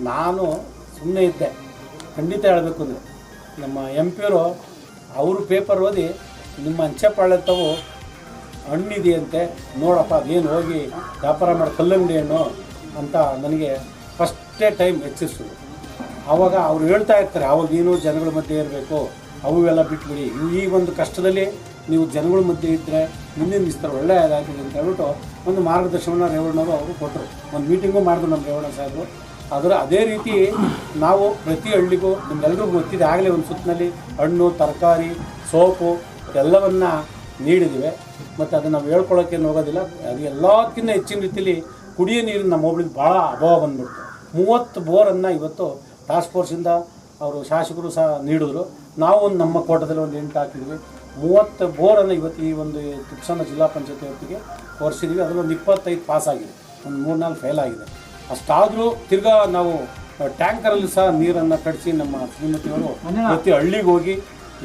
ನಾನು ಸುಮ್ಮನೆ ಇದ್ದೆ. ಖಂಡಿತ ಹೇಳಬೇಕು ಅಂದರೆ ನಮ್ಮ ಎಂ ಪಿಯವರು ಅವರು ಪೇಪರ್ ಓದಿ ನಿಮ್ಮ ಅಂಚೆಪಾಳ್ಯ ತಾವು ಹಣ್ಣಿದೆಯಂತೆ ನೋಡಪ್ಪ ಅದೇನು ಹೋಗಿ ವ್ಯಾಪಾರ ಮಾಡಿ ಕಲ್ಲಂಗಡಿ ಹಣ್ಣು ಅಂತ ನನಗೆ ಫಸ್ಟೇ ಟೈಮ್ ಹೆಚ್ಚಿಸೋದು. ಆವಾಗ ಅವ್ರು ಹೇಳ್ತಾ ಇರ್ತಾರೆ, ಆವಾಗ ನೀನು ಜನಗಳ ಮಧ್ಯೆ ಇರಬೇಕು, ಅವೆಲ್ಲ ಬಿಟ್ಬಿಡಿ, ಈ ಒಂದು ಕಷ್ಟದಲ್ಲಿ ನೀವು ಜನಗಳ ಮಧ್ಯೆ ಇದ್ದರೆ ಮುಂದಿನ ದಿವಸ ಒಳ್ಳೆಯದಾಗಿದೆ ಅಂತ ಹೇಳ್ಬಿಟ್ಟು ಒಂದು ಮಾರ್ಗದರ್ಶನ ರೇವಣ್ಣವರು ಅವರು ಕೊಟ್ಟರು. ಒಂದು ಮೀಟಿಂಗು ಮಾಡಿದ್ರು ನಮ್ಮ ರೇವಣ್ಣ ಸಾಹೇಬರು. ಅದೇ ರೀತಿ ನಾವು ಪ್ರತಿ ಹಳ್ಳಿಗೂ ನಿಮ್ಗೆಲ್ರಿಗೂ ಗೊತ್ತಿದೆ, ಆಗಲೇ ಒಂದು ಸುತ್ತಿನಲ್ಲಿ ಹಣ್ಣು, ತರಕಾರಿ, ಸೋಪು ಎಲ್ಲವನ್ನು ನೀಡಿದ್ದೀವಿ. ಮತ್ತು ಅದನ್ನು ನಾವು ಹೇಳ್ಕೊಳ್ಳೋಕ್ಕೇನು ಹೋಗೋದಿಲ್ಲ. ಅದು ಎಲ್ಲಕ್ಕಿಂತ ಹೆಚ್ಚಿನ ರೀತಿಯಲ್ಲಿ ಕುಡಿಯೋ ನೀರಿನ ನಮ್ಮ ಹೋಬಳಿಗೆ ಭಾಳ ಅಭಾವ ಬಂದ್ಬಿಡ್ತು. 30 ಬೋರನ್ನು ಇವತ್ತು ಟಾಸ್ಕ್ ಫೋರ್ಸಿಂದ ಅವರು ಶಾಸಕರು ಸಹ ನೀಡಿದ್ರು. ನಾವು ಒಂದು ನಮ್ಮ ಕೋಟದಲ್ಲಿ ಒಂದು 8 ಹಾಕಿದ್ವಿ. 30 ಬೋರನ್ನು ಇವತ್ತು ಈ ಒಂದು ತಿಪ್ಸನ ಜಿಲ್ಲಾ ಪಂಚಾಯತಿ ಹೊತ್ತಿಗೆ ತೋರಿಸಿದ್ವಿ. ಅದರಲ್ಲೊಂದು 25 ಪಾಸ್ ಆಗಿದೆ, ಒಂದು 3-4 ಫೇಲ್ ಆಗಿದೆ. ಅಷ್ಟಾದರೂ ತಿರ್ಗಾ ನಾವು ಟ್ಯಾಂಕರಲ್ಲಿ ಸಹ ನೀರನ್ನು ಕಟ್ಟಿಸಿ ನಮ್ಮ ಶ್ರೀಮತಿಯವರು ಪ್ರತಿ ಹಳ್ಳಿಗೆ ಹೋಗಿ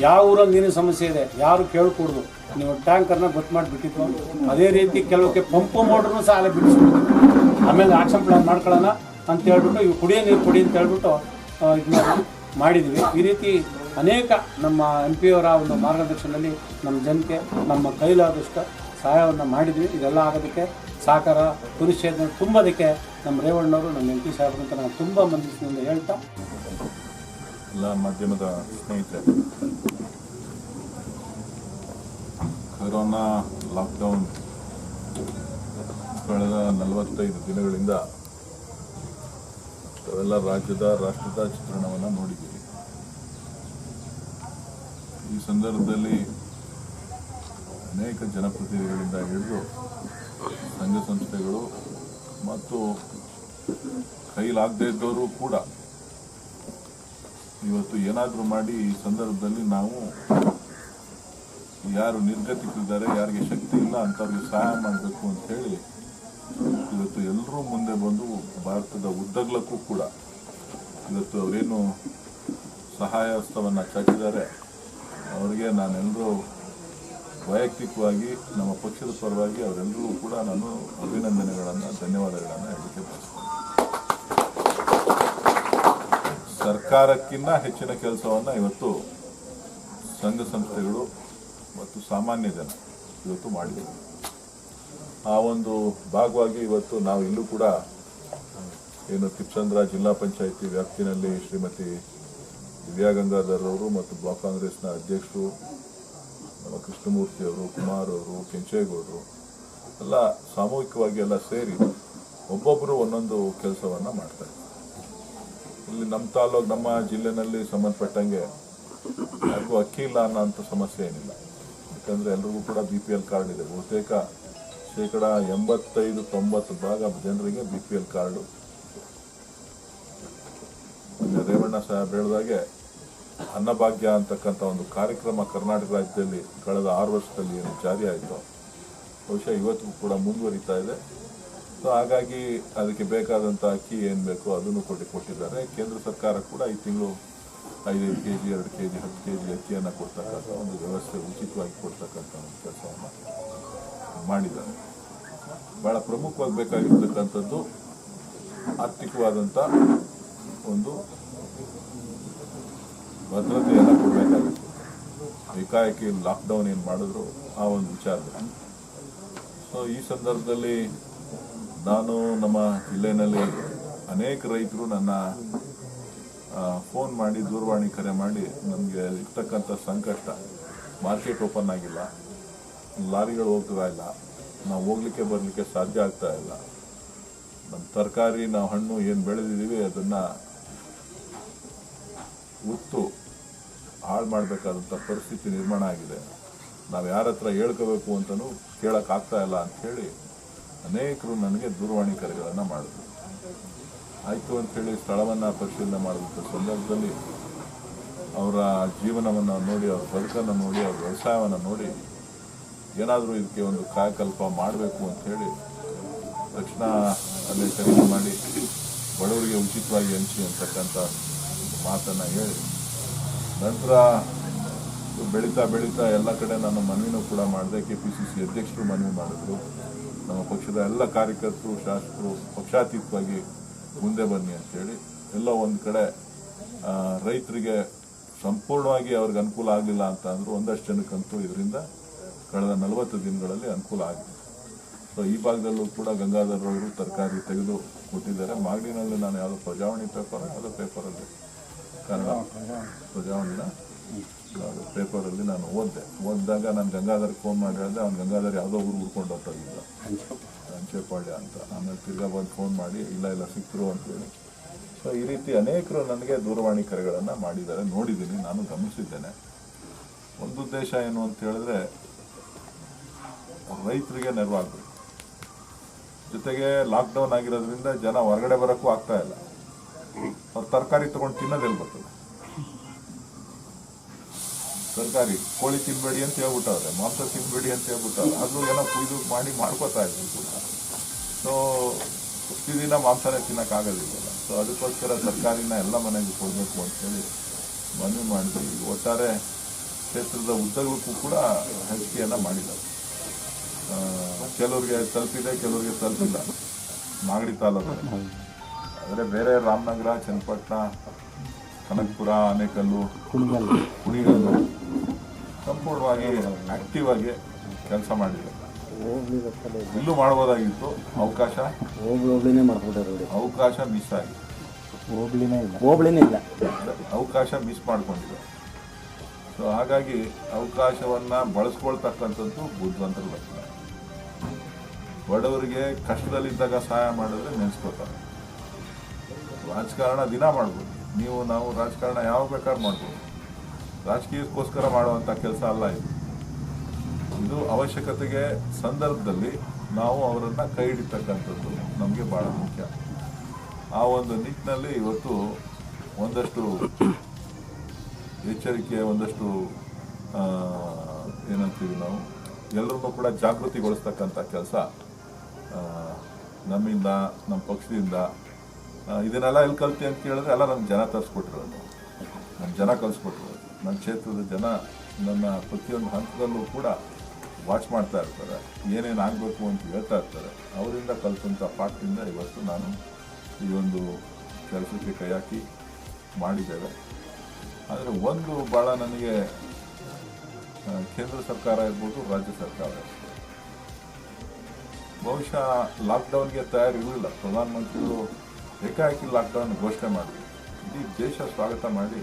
ಯಾವ ಊರಲ್ಲಿ ನೀರಿನ ಸಮಸ್ಯೆ ಇದೆ ಯಾರು ಕೇಳ್ಕೊಡ್ದು, ನೀವು ಟ್ಯಾಂಕರ್ನ ಗೊತ್ತು ಮಾಡಿಬಿಟ್ಟಿದ್ರು. ಅದೇ ರೀತಿ ಕೆಲವಕ್ಕೆ ಪಂಪು ಮೋಟ್ರನ್ನು ಸಹ ಅಲ್ಲೇ ಬಿಡಿಸ್ಬಿಟ್ಟು ಆಮೇಲೆ ಆಕ್ಷನ್ ಪ್ಲಾನ್ ಮಾಡ್ಕೊಳ್ಳೋಣ ಅಂತ ಹೇಳ್ಬಿಟ್ಟು ಇವು ಕುಡಿಯೋ ನೀರು ಕೊಡಿ ಅಂತ ಹೇಳ್ಬಿಟ್ಟು ಇದನ್ನ ಮಾಡಿದ್ವಿ. ಈ ರೀತಿ ಅನೇಕ ನಮ್ಮ ಎಂ ಪಿಯವರ ಒಂದು ಮಾರ್ಗದರ್ಶನದಲ್ಲಿ ನಮ್ಮ ಜನಕ್ಕೆ ನಮ್ಮ ಕೈಲಾದಷ್ಟು ಸಹಾಯವನ್ನು ಮಾಡಿದ್ವಿ. ಇದೆಲ್ಲ ಆಗೋದಕ್ಕೆ ಸಹಕಾರ ಪುರುಷೇನ ತುಂಬೋದಕ್ಕೆ ನಮ್ಮ ರೇವಣ್ಣವರು, ನಮ್ಮ ಎಂ ಪಿ ಸಾಹೇಬರು ಅಂತ ನಾನು ತುಂಬ ಮಂದಿಸಿನಿಂದ ಹೇಳ್ತಾ, ಎಲ್ಲ ಮಾಧ್ಯಮದ ಸ್ನೇಹಿತರೆ, ಕೊರೋನಾ ಲಾಕ್ಡೌನ್ ಕಳೆದ 45 ದಿನಗಳಿಂದ ತಾವೆಲ್ಲ ರಾಷ್ಟ್ರದ ಚಿತ್ರಣವನ್ನು ನೋಡಿದ್ದೀವಿ. ಈ ಸಂದರ್ಭದಲ್ಲಿ ಅನೇಕ ಜನಪ್ರತಿನಿಧಿಗಳಿಂದ ಹಿಡಿದು ಸಂಘ ಸಂಸ್ಥೆಗಳು ಮತ್ತು ಕೈಲಾಗದೇ ಇದ್ದವರು ಕೂಡ ಇವತ್ತು ಏನಾದರೂ ಮಾಡಿ ಈ ಸಂದರ್ಭದಲ್ಲಿ ನಾವು ಯಾರು ನಿರ್ಗತಿಸಿದ್ದಾರೆ, ಯಾರಿಗೆ ಶಕ್ತಿ ಇಲ್ಲ ಅಂಥವ್ರಿಗೆ ಸಹಾಯ ಮಾಡಬೇಕು ಅಂಥೇಳಿ ಇವತ್ತು ಎಲ್ಲರೂ ಮುಂದೆ ಬಂದು ಭಾರತದ ಉದ್ದಗಲಕ್ಕೂ ಕೂಡ ಇವತ್ತು ಅವರೇನು ಸಹಾಯ ಹಸ್ತವನ್ನು ಚಾಚಿದ್ದಾರೆ ಅವರಿಗೆ ನಾನೆಲ್ಲರೂ ವೈಯಕ್ತಿಕವಾಗಿ ನಮ್ಮ ಪಕ್ಷದ ಪರವಾಗಿ ಅವರೆಲ್ಲರೂ ಕೂಡ ನಾನು ಅಭಿನಂದನೆಗಳನ್ನು, ಧನ್ಯವಾದಗಳನ್ನು ಹೇಳಲಿಕ್ಕೆ ಬಯಸ್ತೇನೆ. ಸರ್ಕಾರಕ್ಕಿಂತ ಹೆಚ್ಚಿನ ಕೆಲಸವನ್ನು ಇವತ್ತು ಸಂಘ ಸಂಸ್ಥೆಗಳು ಮತ್ತು ಸಾಮಾನ್ಯ ಜನ ಇವತ್ತು ಮಾಡಿದ್ದಾರೆ. ಆ ಒಂದು ಭಾಗವಾಗಿ ಇವತ್ತು ನಾವು ಇಲ್ಲೂ ಕೂಡ ಏನು ತಿಪ್ಸಂದ್ರ ಜಿಲ್ಲಾ ಪಂಚಾಯಿತಿ ವ್ಯಾಪ್ತಿನಲ್ಲಿ ಶ್ರೀಮತಿ ದಿವ್ಯಾ ಗಂಗಾಧರ್ ಅವರು ಮತ್ತು ಬ್ಲಾಕ್ ಕಾಂಗ್ರೆಸ್ನ ಅಧ್ಯಕ್ಷರು ನಮ್ಮ ಕೃಷ್ಣಮೂರ್ತಿಯವರು, ಕುಮಾರ್ ಅವರು, ಕೆಂಚೇಗೌಡರು ಎಲ್ಲ ಸಾಮೂಹಿಕವಾಗಿ ಎಲ್ಲ ಸೇರಿ ಒಬ್ಬೊಬ್ಬರು ಒಂದೊಂದು ಕೆಲಸವನ್ನು ಮಾಡ್ತಾರೆ. ಇಲ್ಲಿ ನಮ್ಮ ಜಿಲ್ಲೆನಲ್ಲಿ ಸಂಬಂಧಪಟ್ಟಂಗೆ ಯಾರಿಗೂ ಅಕ್ಕಿ ಇಲ್ಲ ಅನ್ನೋಂಥ ಸಮಸ್ಯೆ ಏನಿಲ್ಲ. ಯಾಕಂದರೆ ಎಲ್ರಿಗೂ ಕೂಡ BPL ಕಾರ್ಡ್ ಇದೆ. ಬಹುತೇಕ 85-90% ಜನರಿಗೆ BPL ಕಾರ್ಡು. ರೇವಣ್ಣ ಸಾಹೇಬ್ ಹೇಳಿದಾಗೆ ಅನ್ನಭಾಗ್ಯ ಅಂತಕ್ಕಂಥ ಒಂದು ಕಾರ್ಯಕ್ರಮ ಕರ್ನಾಟಕ ರಾಜ್ಯದಲ್ಲಿ ಕಳೆದ 6 ವರ್ಷದಲ್ಲಿ ಏನು ಜಾರಿ ಆಯಿತು, ಬಹುಶಃ ಇವತ್ತಿಗೂ ಕೂಡ ಮುಂದುವರಿತಾ ಇದೆ. ಸೊ ಹಾಗಾಗಿ ಅದಕ್ಕೆ ಬೇಕಾದಂಥ ಅಕ್ಕಿ ಏನು ಬೇಕೋ ಅದನ್ನು ಕೊಟ್ಟಿದ್ದಾರೆ. ಕೇಂದ್ರ ಸರ್ಕಾರ ಕೂಡ ಈ ತಿಂಗಳು 5 kg, 2 kg, 10 kg ಅಕ್ಕಿಯನ್ನು ಕೊಡ್ತಕ್ಕಂಥ ಒಂದು ವ್ಯವಸ್ಥೆ, ಉಚಿತವಾಗಿ ಕೊಡ್ತಕ್ಕಂಥ ಒಂದು ಕೆಲಸವನ್ನು ಮಾಡಿದ್ದಾರೆ. ಭಾಳ ಪ್ರಮುಖವಾಗಿ ಬೇಕಾಗಿರ್ತಕ್ಕಂಥದ್ದು ಆರ್ಥಿಕವಾದಂಥ ಒಂದು ಭದ್ರತೆಯನ್ನು ಕೊಡಬೇಕಾಗಿತ್ತು. ಏಕಾಏಕಿ ಲಾಕ್ಡೌನ್ ಏನು ಮಾಡಿದ್ರು ಆ ಒಂದು ವಿಚಾರದಲ್ಲಿ. ಸೊ ಈ ಸಂದರ್ಭದಲ್ಲಿ ನಾನು ನಮ್ಮ ಜಿಲ್ಲೆಯಲ್ಲಿ ಅನೇಕ ರೈತರು ನನ್ನ ಫೋನ್ ಮಾಡಿ, ದೂರವಾಣಿ ಕರೆ ಮಾಡಿ ನಮಗೆ ಇರ್ತಕ್ಕಂಥ ಸಂಕಷ್ಟ, ಮಾರ್ಕೆಟ್ ಓಪನ್ ಆಗಿಲ್ಲ, ಲಾರಿಗಳು ಹೋಗ್ತಾ ಇಲ್ಲ, ನಾವು ಹೋಗ್ಲಿಕ್ಕೆ ಬರಲಿಕ್ಕೆ ಸಾಧ್ಯ ಆಗ್ತಾ ಇಲ್ಲ, ನಮ್ಮ ತರಕಾರಿ ನಾವು ಹಣ್ಣು ಏನು ಬೆಳೆದಿದ್ದೀವಿ ಅದನ್ನು ಉತ್ತು ಹಾಳು ಮಾಡಬೇಕಾದಂಥ ಪರಿಸ್ಥಿತಿ ನಿರ್ಮಾಣ ಆಗಿದೆ, ನಾವು ಯಾರ ಹತ್ರ ಹೇಳ್ಕೋಬೇಕು ಅಂತಲೂ ಕೇಳೋಕ್ಕಾಗ್ತಾ ಇಲ್ಲ ಅಂಥೇಳಿ ಅನೇಕರು ನನಗೆ ದೂರವಾಣಿ ಕರೆಗಳನ್ನು ಮಾಡಿದ್ರು. ಆಯಿತು ಅಂಥೇಳಿ ಸ್ಥಳವನ್ನು ಪರಿಶೀಲನೆ ಮಾಡಿದಂಥ ಸಂದರ್ಭದಲ್ಲಿ ಅವರ ಜೀವನವನ್ನು ನೋಡಿ, ಅವ್ರ ಬದುಕನ್ನು ನೋಡಿ, ಅವ್ರ ವ್ಯವಸಾಯವನ್ನು ನೋಡಿ ಏನಾದರೂ ಇದಕ್ಕೆ ಒಂದು ಕಾಯಕಲ್ಪ ಮಾಡಬೇಕು ಅಂಥೇಳಿ ತಕ್ಷಣ ಅಲ್ಲೇ ಖರೀದಿ ಮಾಡಿ ಬಡವರಿಗೆ ಉಚಿತವಾಗಿ ಹಂಚಿ ಅಂತಕ್ಕಂಥ ಮಾತನ್ನು ಹೇಳಿ, ನಂತರ ಬೆಳೀತಾ ಎಲ್ಲ ಕಡೆ ನಾನು ಮನವಿನೂ ಕೂಡ ಮಾಡಿದೆ. KPCC ಅಧ್ಯಕ್ಷರು ಮನವಿ ಮಾಡಿದ್ರು, ನಮ್ಮ ಪಕ್ಷದ ಎಲ್ಲ ಕಾರ್ಯಕರ್ತರು, ಶಾಸಕರು ಪಕ್ಷಾತೀತವಾಗಿ ಮುಂದೆ ಬನ್ನಿ ಅಂತೇಳಿ ಎಲ್ಲೋ ಒಂದು ಕಡೆ ರೈತರಿಗೆ ಸಂಪೂರ್ಣವಾಗಿ ಅವ್ರಿಗೆ ಅನುಕೂಲ ಆಗಲಿಲ್ಲ ಅಂತ ಅಂದರೂ ಒಂದಷ್ಟು ಜನಕ್ಕಂತೂ ಇದರಿಂದ ಕಳೆದ 40 ದಿನಗಳಲ್ಲಿ ಅನುಕೂಲ ಆಗಿದೆ. ಸೊ ಈ ಭಾಗದಲ್ಲೂ ಕೂಡ ಗಂಗಾಧರ್ ಅವರು ತರಕಾರಿ ತೆಗೆದು ಕೊಟ್ಟಿದ್ದಾರೆ. ಮಾಗಡಿನಲ್ಲಿ ನಾನು ಯಾವುದೋ ಪ್ರಜಾವಾಣಿ ಪೇಪರ್ ಯಾವುದೋ ಪೇಪರಲ್ಲಿ ಕನ್ನಡ ಪ್ರಜಾವಾಣಿನ ಪೇಪರಲ್ಲಿ ನಾನು ಓದಿದಾಗ ನಾನು ಗಂಗಾಧರ್ಗೆ ಫೋನ್ ಮಾಡಿ ಹೇಳಿದೆ. ಅವ್ನು ಗಂಗಾಧರ್ ಯಾವುದೋ ಊರು ಹುಡ್ಕೊಂಡು ಹೋಗ್ತಾಗಿಲ್ಲ, ಅಂಚೆಪಾಳ್ಯ ಅಂತ. ಆಮೇಲೆ ತಿರ್ಗಾ ಬಂದು ಫೋನ್ ಮಾಡಿ ಇಲ್ಲ ಸಿಕ್ಕರು ಅಂತೇಳಿ. ಸೊ ಈ ರೀತಿ ಅನೇಕರು ನನಗೆ ದೂರವಾಣಿ ಕರೆಗಳನ್ನು ಮಾಡಿದ್ದಾರೆ, ನೋಡಿದ್ದೀನಿ, ನಾನು ಗಮನಿಸಿದ್ದೇನೆ. ಒಂದು ಉದ್ದೇಶ ಏನು ಅಂತ ಹೇಳಿದ್ರೆ ರೈತರಿಗೆ ನೆರವಾಗಬೇಕು. ಜೊತೆಗೆ ಲಾಕ್ಡೌನ್ ಆಗಿರೋದ್ರಿಂದ ಜನ ಹೊರಗಡೆ ಬರೋಕ್ಕೂ ಆಗ್ತಾ ಇಲ್ಲ. ಅವ್ರು ತರಕಾರಿ ತೊಗೊಂಡು ತಿನ್ನೋದೆಲ್ಲಿ ಬರ್ತದೆ? ತರಕಾರಿ ಕೋಳಿ ತಿನ್ಬೇಡಿ ಅಂತ ಹೇಳ್ಬಿಟ್ಟವ್ರೆ, ಮಾಂಸ ತಿನ್ಬೇಡಿ ಅಂತ ಹೇಳ್ಬಿಟ್ಟವ್ರೆ. ಅದು ಏನೋ ಕುಯ್ದು ಮಾಡಿ ಮಾಡ್ಕೋತಾ ಇದ್ರು ಕೂಡ. ಸೊ ಪ್ರತಿದಿನ ಮಾಂಸನೇ ತಿನ್ನೋಕ್ಕಾಗೋದಿಲ್ಲ. ಸೊ ಅದಕ್ಕೋಸ್ಕರ ತರಕಾರಿನ ಎಲ್ಲ ಮನೆಗೂ ಕೊಡಬೇಕು ಅಂತೇಳಿ ಮನವಿ ಮಾಡಿದ್ವಿ. ಒಟ್ಟಾರೆ ಕ್ಷೇತ್ರದ ಉದ್ದಗಲಕ್ಕೂ ಕೂಡ ಹಂಚಿಕೆಯನ್ನು ಮಾಡಿದ್ದಾರೆ. ಕೆಲವ್ರಿಗೆ ತಲುಪಿದೆ, ಕೆಲವ್ರಿಗೆ ತಲುಪಿಲ್ಲ. ಮಾಗಡಿ ತಾಲೂಕು ಆದರೆ ಬೇರೆ ರಾಮನಗರ, ಚನ್ನಪಟ್ಟಣ, ಕನಕಪುರ, ಆನೇಕಲ್ಲು, ಕುಣಿಗಲ್ಲು ಸಂಪೂರ್ಣವಾಗಿ ಆಕ್ಟಿವ್ ಆಗಿ ಕೆಲಸ ಮಾಡಿದೆ. ಇಲ್ಲೂ ಮಾಡ್ಬೋದಾಗಿತ್ತು, ಅವಕಾಶ ಮಿಸ್ ಆಗಿದೆ. ಅವಕಾಶ ಮಿಸ್ ಮಾಡ್ಕೊಂಡಿದೆ. ಸೊ ಹಾಗಾಗಿ ಅವಕಾಶವನ್ನ ಬಳಸ್ಕೊಳ್ತಕ್ಕಂಥದ್ದು ಬುದ್ಧಿವಂತರ ಲಕ್ಷಣ. ಬಡವರಿಗೆ ಕಷ್ಟದಲ್ಲಿದ್ದಾಗ ಸಹಾಯ ಮಾಡಿದ್ರೆ ನೆನೆಸ್ಕೋತಾರೆ. ರಾಜಕಾರಣ ದಿನ ಮಾಡ್ಬೋದು, ನಾವು ರಾಜಕಾರಣ ಯಾವ ಬೇಕಾದ್ರೂ ಮಾಡ್ಬೋದು. ರಾಜಕೀಯಕ್ಕೋಸ್ಕರ ಮಾಡುವಂಥ ಕೆಲಸ ಅಲ್ಲ ಇದು. ಇದು ಅವಶ್ಯಕತೆಗೆ ಸಂದರ್ಭದಲ್ಲಿ ನಾವು ಅವರನ್ನು ಕೈ ಹಿಡಿತಕ್ಕಂಥದ್ದು ನಮಗೆ ಭಾಳ ಮುಖ್ಯ. ಆ ಒಂದು ನಿಟ್ಟಿನಲ್ಲಿ ಇವತ್ತು ಒಂದಷ್ಟು ಎಚ್ಚರಿಕೆ, ಒಂದಷ್ಟು ಏನಂತೀವಿ ನಾವು ಎಲ್ಲರನ್ನೂ ಕೂಡ ಜಾಗೃತಿಗೊಳಿಸ್ತಕ್ಕಂಥ ಕೆಲಸ ನಮ್ಮಿಂದ, ನಮ್ಮ ಪಕ್ಷದಿಂದ. ಇದನ್ನೆಲ್ಲ ಎಲ್ಲಿ ಕಲ್ತಿ ಅಂತ ಕೇಳಿದ್ರೆ ಎಲ್ಲ ನಮ್ಮ ಜನ ತರಿಸ್ಕೊಟ್ಟಿರೋದು, ನಮ್ಮ ಜನ ಕಲಿಸ್ಕೊಟ್ಟಿರೋದು. ನನ್ನ ಕ್ಷೇತ್ರದ ಜನ ನನ್ನ ಪ್ರತಿಯೊಂದು ಹಂತದಲ್ಲೂ ಕೂಡ ವಾಚ್ ಮಾಡ್ತಾ ಇರ್ತಾರೆ, ಏನೇನು ಆಗಬೇಕು ಅಂತ ಹೇಳ್ತಾ ಇರ್ತಾರೆ. ಅವರಿಂದ ಕಲಿತಂಥ ಪಾಠದಿಂದ ಇವತ್ತು ನಾನು ಈ ಒಂದು ಕೆಲಸಕ್ಕೆ ಕೈ ಹಾಕಿ ಮಾಡಿದ್ದೇವೆ. ಆದರೆ ಒಂದು ಭಾಳ ನನಗೆ ಕೇಂದ್ರ ಸರ್ಕಾರ ಇರ್ಬೋದು, ರಾಜ್ಯ ಸರ್ಕಾರ ಇರ್ಬೋದು, ಬಹುಶಃ ಲಾಕ್ಡೌನ್ಗೆ ತಯಾರಿರಲಿಲ್ಲ. ಪ್ರಧಾನಮಂತ್ರಿಗಳು ಏಕಾಏಕಿ ಲಾಕ್ಡೌನ್ ಘೋಷಣೆ ಮಾಡಿದ್ರು. ಇಡೀ ದೇಶ ಸ್ವಾಗತ ಮಾಡಿ